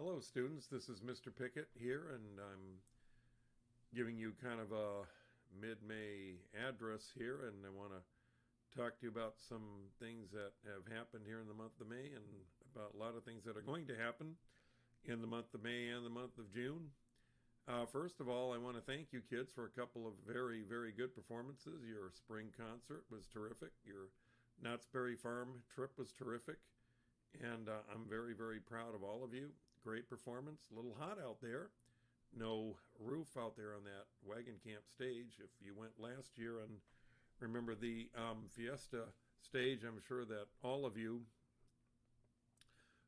Hello, students. This is Mr. Pickett here, and I'm giving you kind of a mid-May address here, and I want to talk to you about some things that have happened here in the month of May and about a lot of things that are going to happen in the month of May and the month of June. First of all, I want to thank you kids for a couple of very, very good performances. Your spring concert was terrific. Your Knott's Berry Farm trip was terrific. And I'm very, very proud of all of you. Great performance. A little hot out there. No roof out there on that wagon camp stage. If you went last year and remember the Fiesta stage, I'm sure that all of you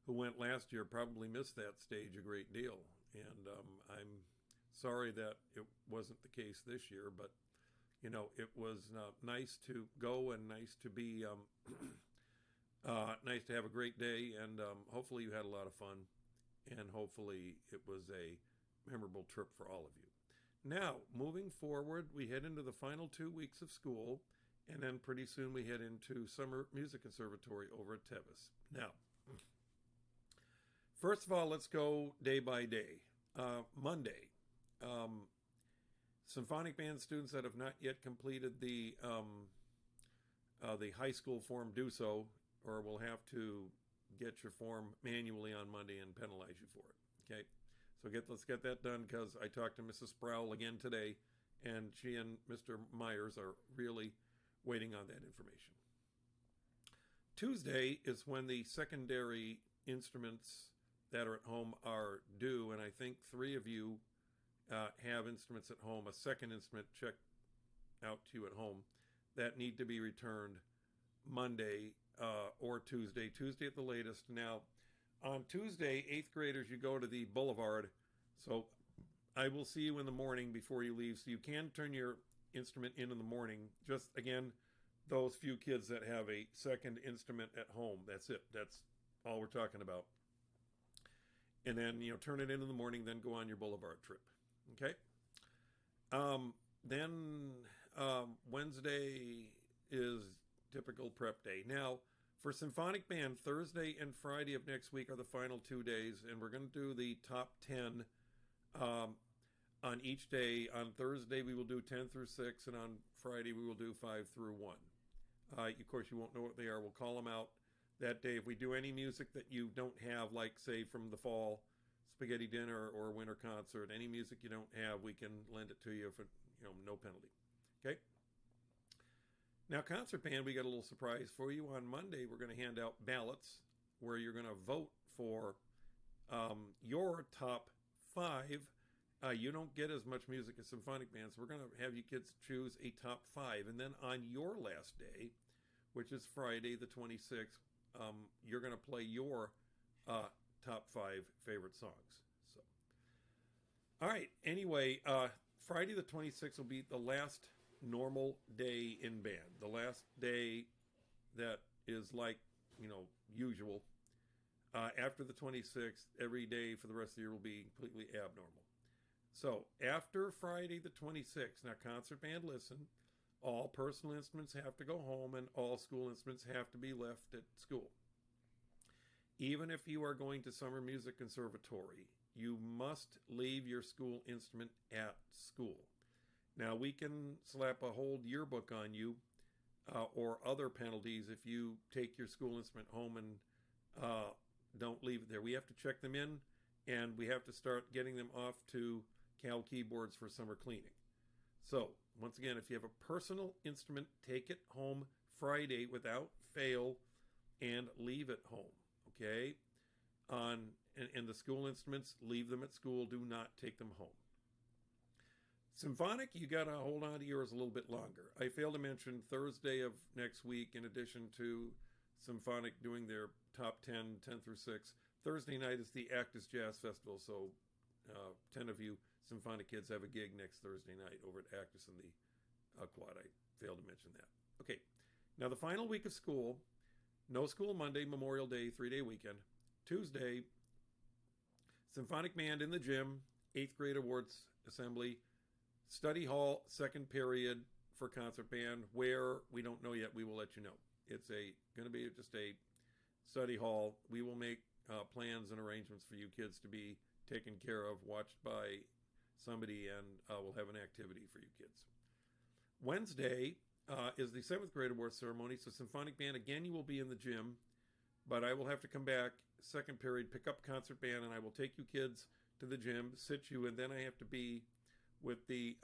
who went last year probably missed that stage a great deal. And I'm sorry that it wasn't the case this year, but, you know, it was nice to go and nice to be... nice to have a great day, and hopefully you had a lot of fun, and hopefully it was a memorable trip for all of you. Now, moving forward, we head into the final 2 weeks of school, and then pretty soon we head into Summer Music Conservatory over at Tevis. Now, first of all, let's go day by day. Monday, symphonic band students that have not yet completed the high school form do so, or we'll have to get your form manually on Monday and penalize you for it. Okay, so let's get that done, because I talked to Mrs. Sproul again today, and she and Mr. Myers are really waiting on that information. Tuesday is when the secondary instruments that are at home are due, and I think 3 of you have instruments at home, a second instrument checked out to you at home, that need to be returned Monday or Tuesday at the latest. Now, on Tuesday, 8th graders, you go to the Boulevard, so I will see you in the morning before you leave, so you can turn your instrument in the morning. Just, again, those few kids that have a second instrument at home, that's it. That's all we're talking about. And then, turn it in the morning, then go on your Boulevard trip. Okay? Then Wednesday is typical prep day. Now, for symphonic band, Thursday and Friday of next week are the final 2 days, and we're going to do the top 10 on each day. On Thursday, we will do 10 through 6, and on Friday, we will do 5 through 1. Of course, you won't know what they are. We'll call them out that day. If we do any music that you don't have, like, say, from the fall spaghetti dinner or winter concert, any music you don't have, we can lend it to you for, no penalty. Okay? Now, concert band, we got a little surprise for you. On Monday, we're going to hand out ballots where you're going to vote for your top 5. You don't get as much music as symphonic bands, so we're going to have you kids choose a top 5. And then on your last day, which is Friday the 26th, you're going to play your top 5 favorite songs. So, all right. Anyway, Friday the 26th will be the last normal day in band. The last day that is like, usual. After the 26th, every day for the rest of the year will be completely abnormal. So after Friday the 26th, now concert band, listen, all personal instruments have to go home and all school instruments have to be left at school. Even if you are going to Summer Music Conservatory, you must leave your school instrument at school. Now, we can slap a whole yearbook on you or other penalties if you take your school instrument home and don't leave it there. We have to check them in, and we have to start getting them off to Cal keyboards for summer cleaning. So, once again, if you have a personal instrument, take it home Friday without fail and leave it home, okay? And the school instruments, leave them at school. Do not take them home. Symphonic, you got to hold on to yours a little bit longer. I failed to mention Thursday of next week, in addition to Symphonic doing their top 10 through 6, Thursday night is the Actus Jazz Festival, so 10 of you Symphonic kids have a gig next Thursday night over at Actus in the Quad. I failed to mention that. Okay, now the final week of school, no school Monday, Memorial Day, 3-day weekend. Tuesday, Symphonic band in the gym, 8th grade awards assembly, study hall, second period for concert band, where we don't know yet. We will let you know. It's going to be just a study hall. We will make plans and arrangements for you kids to be taken care of, watched by somebody, and we'll have an activity for you kids. Wednesday is the 7th grade award ceremony. So symphonic band, again, you will be in the gym, but I will have to come back second period, pick up concert band, and I will take you kids to the gym, sit you, and then I have to be with the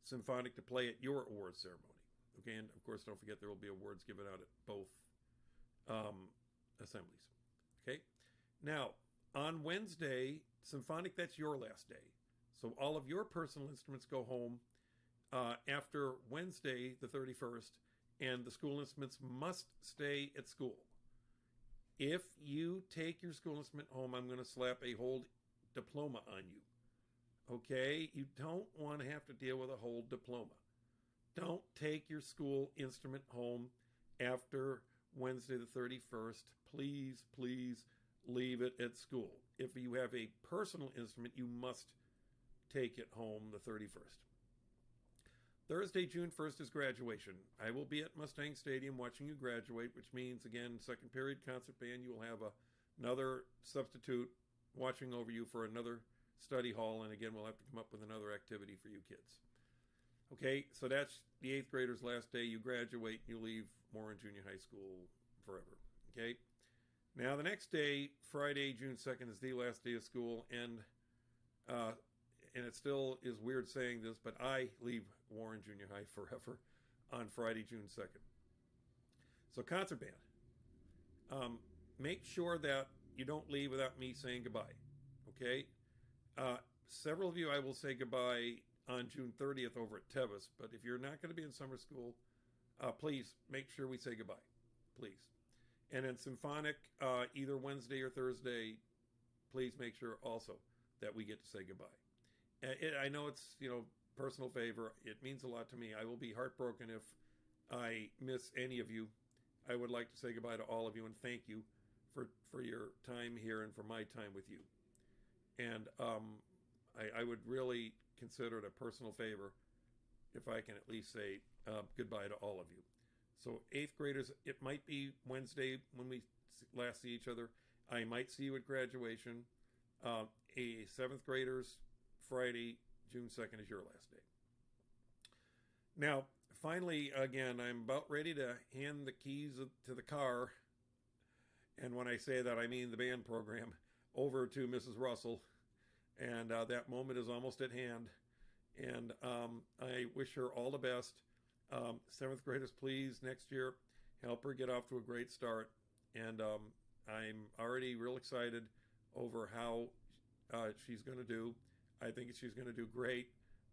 symphonic to play at your awards ceremony. Okay, and of course, don't forget there will be awards given out at both assemblies. Okay, now on Wednesday, symphonic, that's your last day. So all of your personal instruments go home after Wednesday, the 31st, and the school instruments must stay at school. If you take your school instrument home, I'm going to slap a whole diploma on you. Okay? You don't want to have to deal with a whole diploma. Don't take your school instrument home after Wednesday the 31st. Please, please leave it at school. If you have a personal instrument, you must take it home the 31st. Thursday, June 1st is graduation. I will be at Mustang Stadium watching you graduate, which means, again, second period concert band, you will have another substitute watching over you for another study hall, and again, we'll have to come up with another activity for you kids. Okay, so that's the 8th grader's last day. You graduate, you leave Warren Junior High School forever. Okay? Now, the next day, Friday, June 2nd, is the last day of school, and it still is weird saying this, but I leave Warren Junior High forever on Friday, June 2nd. So concert band. Make sure that you don't leave without me saying goodbye. Okay? Several of you I will say goodbye on June 30th over at Tevis, but if you're not going to be in summer school, please make sure we say goodbye. Please. And in symphonic, either Wednesday or Thursday, please make sure also that we get to say goodbye. I know it's, personal favor. It means a lot to me. I will be heartbroken if I miss any of you. I would like to say goodbye to all of you and thank you for your time here and for my time with you. And I would really consider it a personal favor if I can at least say goodbye to all of you. So 8th graders, it might be Wednesday when we last see each other. I might see you at graduation. 7th graders, Friday, June 2nd is your last day. Now, finally, again, I'm about ready to hand the keys to the car, and when I say that, I mean the band program, over to Mrs. Russell, and that moment is almost at hand, and I wish her all the best. 7th graders, please, next year, help her get off to a great start, and I'm already real excited over how she's going to do. I think she's going to do great,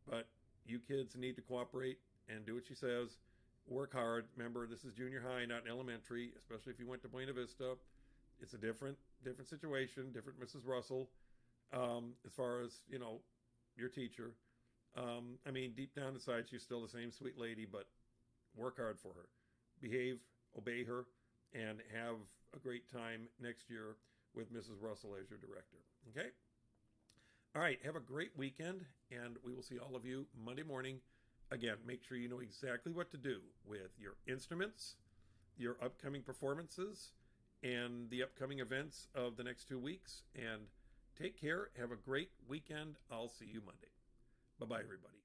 but you kids need to cooperate and do what she says. Work hard. Remember, this is junior high, not elementary, especially if you went to Buena Vista. It's a different situation, different Mrs. Russell, as far as, your teacher. Deep down inside, she's still the same sweet lady, but work hard for her. Behave, obey her, and have a great time next year with Mrs. Russell as your director. Okay? All right, have a great weekend, and we will see all of you Monday morning. Again, make sure you know exactly what to do with your instruments, your upcoming performances, and the upcoming events of the next 2 weeks. And take care. Have a great weekend. I'll see you Monday. Bye-bye, everybody.